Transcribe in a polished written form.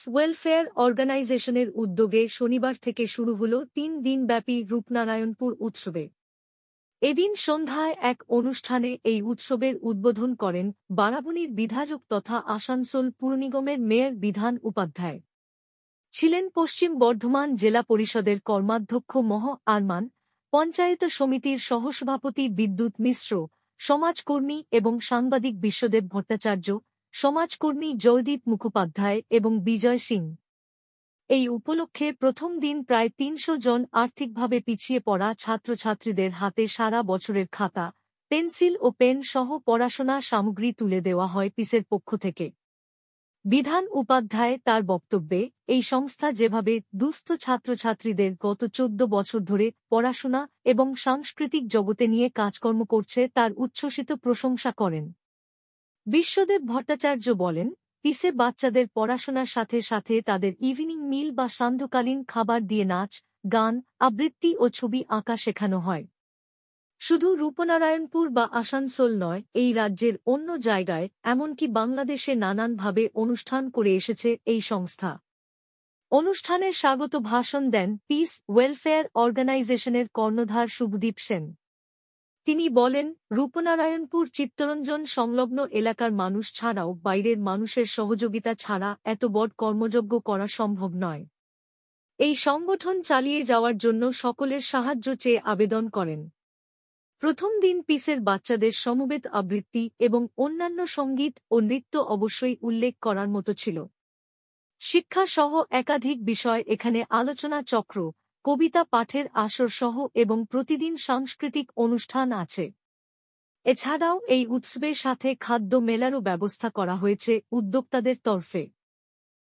Welfare অর্গানাইজেশনের উদ্যোগে শনিবার থেকে শুরু হল ৩ দিনব্যাপী রূপনারায়ণপুর উৎসবে। এদিন সন্ধ্যায় এক অনুষ্ঠানে এই উৎসবের উদ্বোধন করেন বারাবণীর বিধায়ক তথা আসানসোল পুর নিগমের মেয়র বিধান উপাধ্যায়। ছিলেন পশ্চিম বর্ধমান জেলা পরিষদের কর্মাধ্যক্ষ মহ আরমান, পঞ্চায়েত সমিতির সহসভাপতি বিদ্যুৎ মিশ্র, সমাজকর্মী এবং সাংবাদিক বিশ্বদেব ভট্টাচার্য, সমাজকর্মী জয়দীপ মুখোপাধ্যায় এবং বিজয় সিং। এই উপলক্ষে প্রথম দিন প্রায় ৩০০ জন আর্থিকভাবে পিছিয়ে পড়া ছাত্রছাত্রীদের হাতে সারা বছরের খাতা, পেন্সিল ও পেন সহ পড়াশোনা সামগ্রী তুলে দেওয়া হয় পিসের পক্ষ থেকে। বিধান উপাধ্যায় তার বক্তব্যে এই সংস্থা যেভাবে দুস্থ ছাত্রছাত্রীদের গত ১৪ বছর ধরে পড়াশোনা এবং সাংস্কৃতিক জগতে নিয়ে কাজকর্ম করছে তার উচ্ছ্বসিত প্রশংসা করেন। বিশ্বদেব ভট্টাচার্য বলেন, পিসে বাচ্চাদের পড়াশোনার সাথে সাথে তাদের ইভিনিং মিল বা সান্ধ্যকালীন খাবার দিয়ে নাচ, গান, আবৃত্তি ও ছবি আঁকা শেখানো হয়। শুধু রূপনারায়ণপুর বা আসানসোল নয়, এই রাজ্যের অন্য জায়গায় এমনকি বাংলাদেশে নানানভাবে অনুষ্ঠান করে এসেছে এই সংস্থা। অনুষ্ঠানে স্বাগত ভাষণ দেন পিস ওয়েলফেয়ার অর্গানাইজেশনের কর্ণধার শুভদীপ সেন। তিনি বলেন, রূপনারায়ণপুর চিত্তরঞ্জন সংলগ্ন এলাকার মানুষ ছাড়াও বাইরের মানুষের সহযোগিতা ছাড়া এত বড় কর্মযজ্ঞ করা সম্ভব নয়। এই সংগঠন চালিয়ে যাওয়ার জন্য সকলের সাহায্য চেয়ে আবেদন করেন। প্রথম দিন পিসের বাচ্চাদের সমবেত আবৃত্তি এবং অন্যান্য সঙ্গীত ও নৃত্য অবশ্যই উল্লেখ করার মতো ছিল। শিক্ষা সহ একাধিক বিষয় এখানে আলোচনা চক্র, কবিতা পাঠের আসর সহ এবং প্রতিদিন সাংস্কৃতিক অনুষ্ঠান আছে। এছাড়াও এই উৎসবের সাথে খাদ্য মেলারও ব্যবস্থা করা হয়েছে উদ্যোক্তাদের তরফে।